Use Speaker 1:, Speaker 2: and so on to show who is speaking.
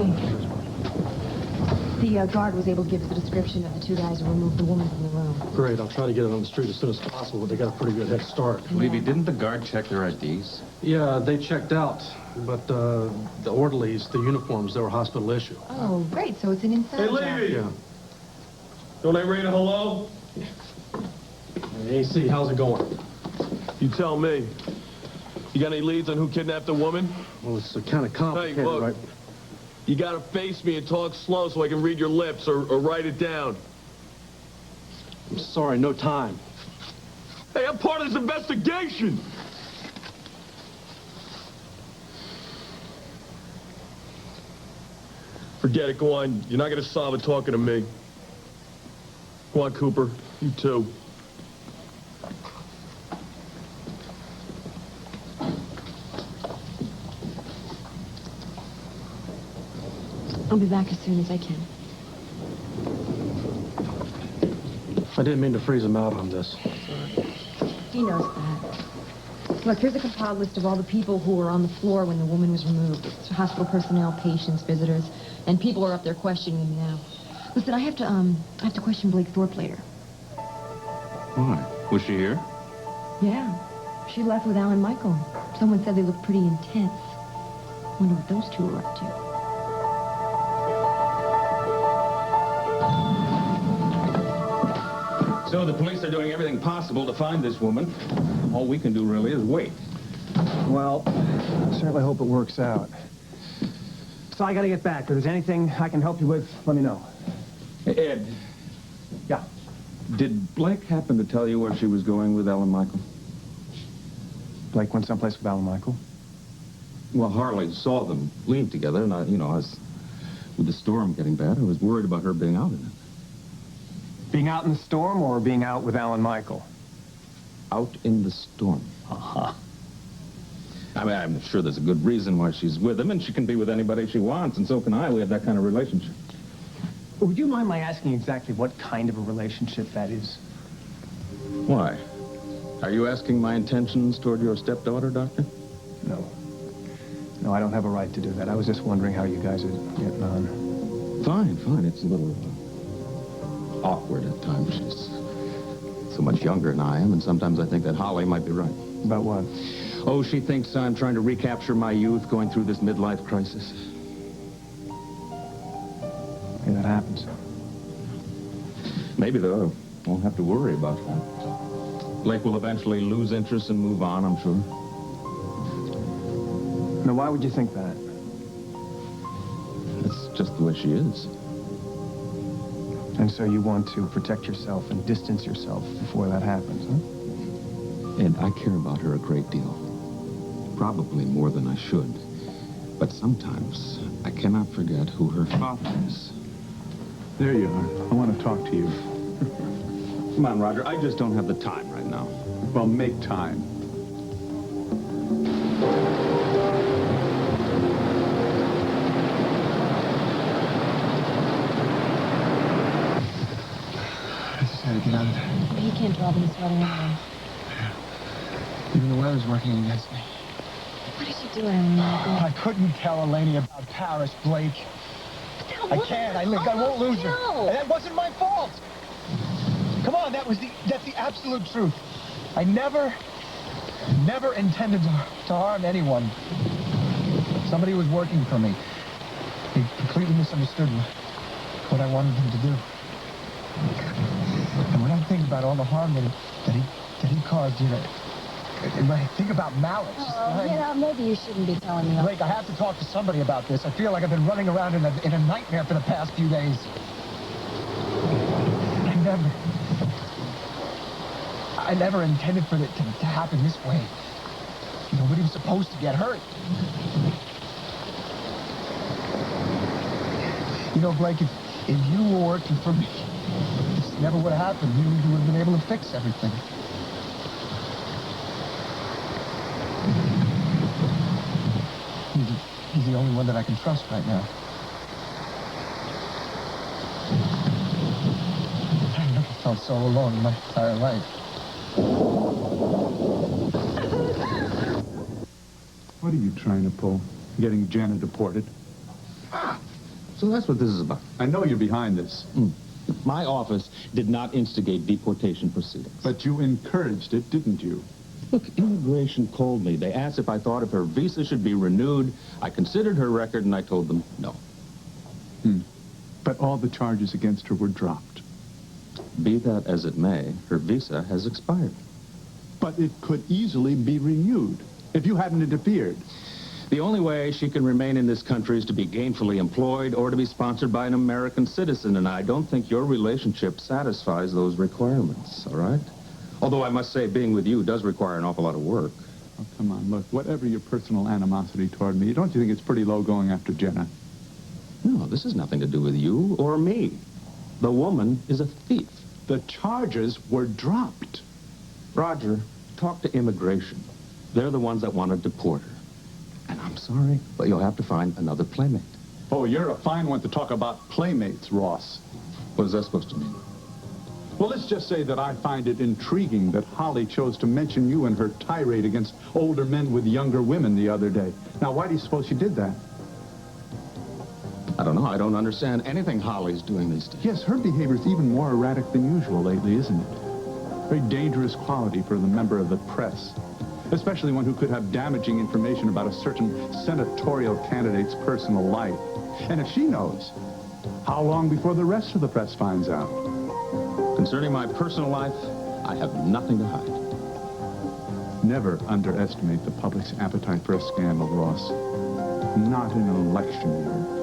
Speaker 1: Hi. The guard was able to give us a description of the two guys who removed the woman from the room.
Speaker 2: Great. I'll try to get it on the street as soon as possible, but they got a pretty good head start.
Speaker 1: Yeah.
Speaker 3: Levy, didn't the guard check their IDs?
Speaker 2: Yeah, they checked out, but the orderlies, the uniforms, they were hospital issue.
Speaker 1: Oh, great. So it's an inside
Speaker 4: Hey,
Speaker 1: job.
Speaker 4: Levy!
Speaker 2: Yeah.
Speaker 4: Don't they ring a hello?
Speaker 2: Hey, AC, how's it going?
Speaker 4: You tell me. You got any leads on who kidnapped the woman?
Speaker 2: Well, it's kind of complicated,
Speaker 4: Hey, look.
Speaker 2: right?
Speaker 4: You gotta face me and talk slow so I can read your lips or write it down.
Speaker 2: I'm sorry, no time.
Speaker 4: Hey, I'm part of this investigation! Forget it, go on. You're not gonna solve it talking to me. Go on, Cooper. You too.
Speaker 1: I'll be back as soon as I can.
Speaker 2: I didn't mean to freeze him out on this.
Speaker 1: He knows that. Look, here's a compiled list of all the people who were on the floor when the woman was removed. It's hospital personnel, patients, visitors, and people are up there questioning them now. Listen, I have to question Blake Thorpe later.
Speaker 3: Why? Was she here?
Speaker 1: Yeah. She left with Alan Michael. Someone said they looked pretty intense. Wonder what those two are up to.
Speaker 3: So the police are doing everything possible to find this woman. All we can do really is wait.
Speaker 5: Well, I certainly hope it works out. So I gotta get back. If there's anything I can help you with, let me know.
Speaker 3: Hey, Ed.
Speaker 5: Yeah.
Speaker 3: Did Blake happen to tell you where she was going with Alan Michael?
Speaker 5: Blake went someplace with Alan Michael?
Speaker 3: Well, Harley saw them leave together, and with the storm getting bad, I was worried about her being out in it.
Speaker 5: Being out in the storm or being out with Alan Michael?
Speaker 3: Out in the storm.
Speaker 5: Uh-huh.
Speaker 3: I mean, I'm sure there's a good reason why she's with him, and she can be with anybody she wants, and so can I. We have that kind of relationship.
Speaker 5: Would you mind my asking exactly what kind of a relationship that is?
Speaker 3: Why? Are you asking my intentions toward your stepdaughter, Doctor?
Speaker 5: No. No, I don't have a right to do that. I was just wondering how you guys are getting on.
Speaker 3: Fine, fine. It's a little awkward at times. She's so much younger than I am, and sometimes I think that Holly might be right.
Speaker 5: About what?
Speaker 3: Oh, she thinks I'm trying to recapture my youth going through this midlife crisis.
Speaker 5: Yeah, that happens.
Speaker 3: Maybe, though, I won't have to worry about that. Blake will eventually lose interest and move on, I'm sure.
Speaker 5: Now, why would you think that?
Speaker 3: That's just the way she is.
Speaker 5: And so you want to protect yourself and distance yourself before that happens, huh?
Speaker 3: And I care about her a great deal. Probably more than I should. But sometimes I cannot forget who her father is.
Speaker 6: There you are. I want to talk to you.
Speaker 3: Come on, Roger. I just don't have the time right now.
Speaker 6: Well, make time.
Speaker 5: I just had to get out of there.
Speaker 1: He can't drive in this weather anyway.
Speaker 5: Even the weather's working against me.
Speaker 1: What did you do, Alan Michael?
Speaker 5: I couldn't tell Eleni about Paris, Blake. I can't. I won't lose her.
Speaker 1: No.
Speaker 5: And that wasn't my fault. Come on, that's the absolute truth. I never intended to harm anyone. Somebody was working for me. He completely misunderstood what I wanted him to do. And when I think about all the harm that he caused, you know, and when I think about Mallet,
Speaker 1: Maybe you shouldn't be telling me.
Speaker 5: Blake, I have to talk to somebody about this. I feel like I've been running around in a nightmare for the past few days. I never intended for it to happen this way. Nobody was supposed to get hurt. You know, Blake, if you were working for me, this never would have happened. You would have been able to fix everything. He's the only one that I can trust right now. I've never felt so alone in my entire life.
Speaker 6: What are you trying to pull? Getting Jenna deported?
Speaker 3: So that's what this is about.
Speaker 6: I know you're behind this,
Speaker 3: My office did not instigate deportation proceedings.
Speaker 6: but you encouraged it, didn't you?
Speaker 3: Look, immigration called me. They asked if I thought if her visa should be renewed. I considered her record, and I told them no.
Speaker 6: But all the charges against her were dropped.
Speaker 3: Be that as it may, her visa has expired.
Speaker 6: But it could easily be renewed if you hadn't interfered.
Speaker 3: The only way she can remain in this country is to be gainfully employed or to be sponsored by an American citizen, and I don't think your relationship satisfies those requirements, all right? Although I must say, being with you does require an awful lot of work.
Speaker 6: Oh, come on, look, whatever your personal animosity toward me, don't you think it's pretty low going after Jenna?
Speaker 3: No, this has nothing to do with you or me. The woman is a thief.
Speaker 6: The charges were dropped.
Speaker 3: Roger, talk to immigration. They're the ones that want to deport her. And I'm sorry, but you'll have to find another playmate.
Speaker 6: Oh, you're a fine one to talk about playmates, Ross.
Speaker 3: What is that supposed to mean?
Speaker 6: Well, let's just say that I find it intriguing that Holly chose to mention you in her tirade against older men with younger women the other day. Now, why do you suppose she did that?
Speaker 3: I don't know. I don't understand anything Holly's doing these days.
Speaker 6: Yes, her behavior's even more erratic than usual lately, isn't it? Very dangerous quality for the member of the press. Especially one who could have damaging information about a certain senatorial candidate's personal life. And if she knows, how long before the rest of the press finds out?
Speaker 3: Concerning my personal life, I have nothing to hide.
Speaker 6: Never underestimate the public's appetite for a scandal, Ross. Not in an election year.